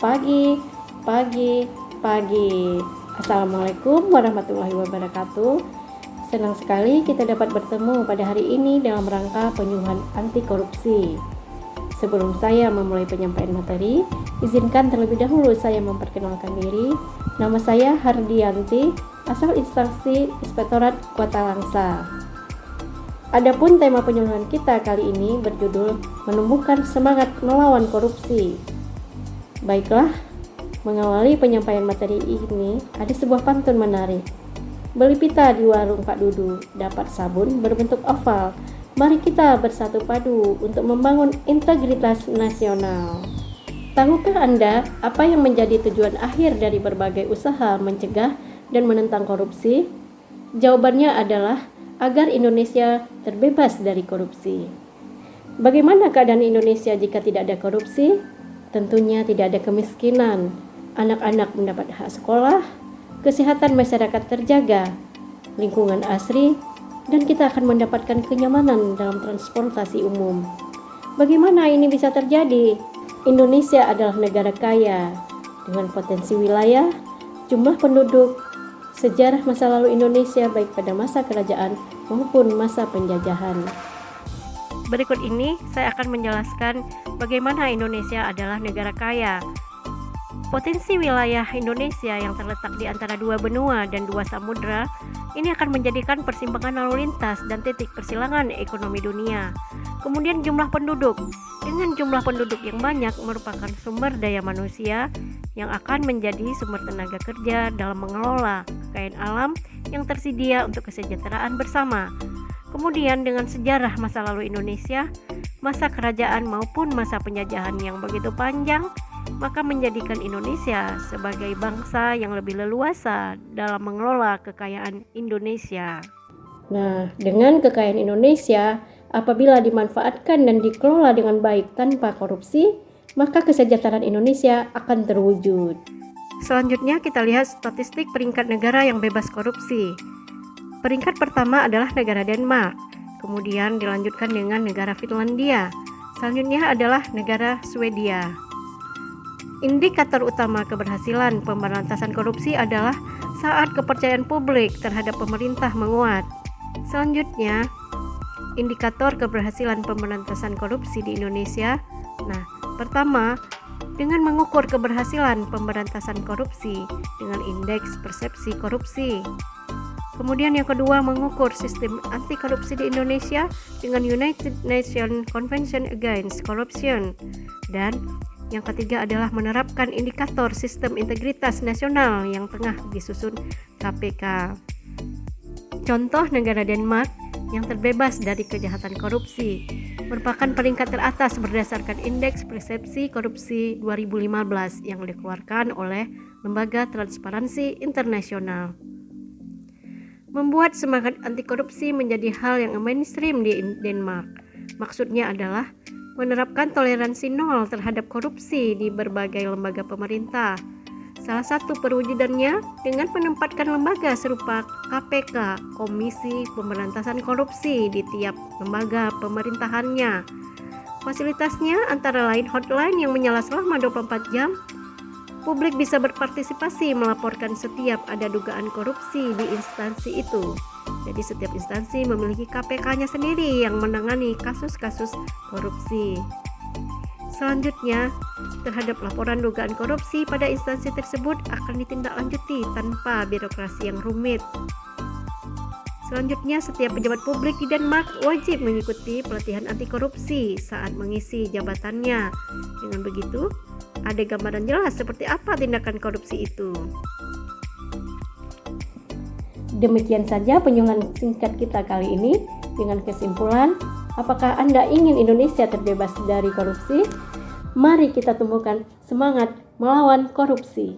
Pagi, pagi, pagi. Assalamualaikum warahmatullahi wabarakatuh. Senang sekali kita dapat bertemu pada hari ini dalam rangka penyuluhan anti korupsi. Sebelum saya memulai penyampaian materi, izinkan terlebih dahulu saya memperkenalkan diri. Nama saya Hardianti, asal instansi Inspektorat Kota Langsa. Adapun tema penyuluhan kita kali ini berjudul Menumbuhkan Semangat Melawan Korupsi. Baiklah, mengawali penyampaian materi ini ada sebuah pantun menarik. Beli pita di warung Pak Dudu, dapat sabun berbentuk oval. Mari kita bersatu padu untuk membangun integritas nasional. Tahukah Anda apa yang menjadi tujuan akhir dari berbagai usaha mencegah dan menentang korupsi? Jawabannya adalah agar Indonesia terbebas dari korupsi. Bagaimana keadaan Indonesia jika tidak ada korupsi? Tentunya tidak ada kemiskinan, anak-anak mendapat hak sekolah, kesehatan masyarakat terjaga, lingkungan asri, dan kita akan mendapatkan kenyamanan dalam transportasi umum. Bagaimana ini bisa terjadi? Indonesia adalah negara kaya dengan potensi wilayah, jumlah penduduk, sejarah masa lalu Indonesia baik pada masa kerajaan maupun masa penjajahan. Berikut ini saya akan menjelaskan bagaimana Indonesia adalah negara kaya. Potensi wilayah Indonesia yang terletak di antara dua benua dan dua samudra ini akan menjadikan persimpangan lalu lintas dan titik persilangan ekonomi dunia. Kemudian jumlah penduduk. Dengan jumlah penduduk yang banyak merupakan sumber daya manusia yang akan menjadi sumber tenaga kerja dalam mengelola kekayaan alam yang tersedia untuk kesejahteraan bersama. Kemudian dengan sejarah masa lalu Indonesia, masa kerajaan maupun masa penjajahan yang begitu panjang, maka menjadikan Indonesia sebagai bangsa yang lebih leluasa dalam mengelola kekayaan Indonesia. Nah, dengan kekayaan Indonesia, apabila dimanfaatkan dan dikelola dengan baik tanpa korupsi, maka kesejahteraan Indonesia akan terwujud. Selanjutnya kita lihat statistik peringkat negara yang bebas korupsi. Peringkat pertama adalah negara Denmark, kemudian dilanjutkan dengan negara Finlandia, selanjutnya adalah negara Swedia. Indikator utama keberhasilan pemberantasan korupsi adalah saat kepercayaan publik terhadap pemerintah menguat. Selanjutnya, indikator keberhasilan pemberantasan korupsi di Indonesia. Nah, pertama, dengan mengukur keberhasilan pemberantasan korupsi dengan indeks persepsi korupsi. Kemudian yang kedua, mengukur sistem anti korupsi di Indonesia dengan United Nations Convention Against Corruption. Dan yang ketiga adalah menerapkan indikator sistem integritas nasional yang tengah disusun KPK. Contoh negara Denmark yang terbebas dari kejahatan korupsi merupakan peringkat teratas berdasarkan indeks persepsi korupsi 2015 yang dikeluarkan oleh Lembaga Transparansi Internasional. Membuat semangat anti korupsi menjadi hal yang mainstream di Denmark. Maksudnya adalah menerapkan toleransi nol terhadap korupsi di berbagai lembaga pemerintah. Salah satu perwujudannya dengan menempatkan lembaga serupa KPK, Komisi Pemberantasan Korupsi, di tiap lembaga pemerintahannya. Fasilitasnya antara lain hotline yang menyala selama 24 jam, publik bisa berpartisipasi melaporkan setiap ada dugaan korupsi di instansi itu. Jadi setiap instansi memiliki KPK-nya sendiri yang menangani kasus-kasus korupsi. Selanjutnya, terhadap laporan dugaan korupsi pada instansi tersebut akan ditindaklanjuti tanpa birokrasi yang rumit. Selanjutnya, setiap pejabat publik di Denmark wajib mengikuti pelatihan anti korupsi saat mengisi jabatannya. Dengan begitu, ada gambaran jelas seperti apa tindakan korupsi itu. Demikian saja penyuluhan singkat kita kali ini. Dengan kesimpulan, apakah Anda ingin Indonesia terbebas dari korupsi? Mari kita tumbuhkan semangat melawan korupsi.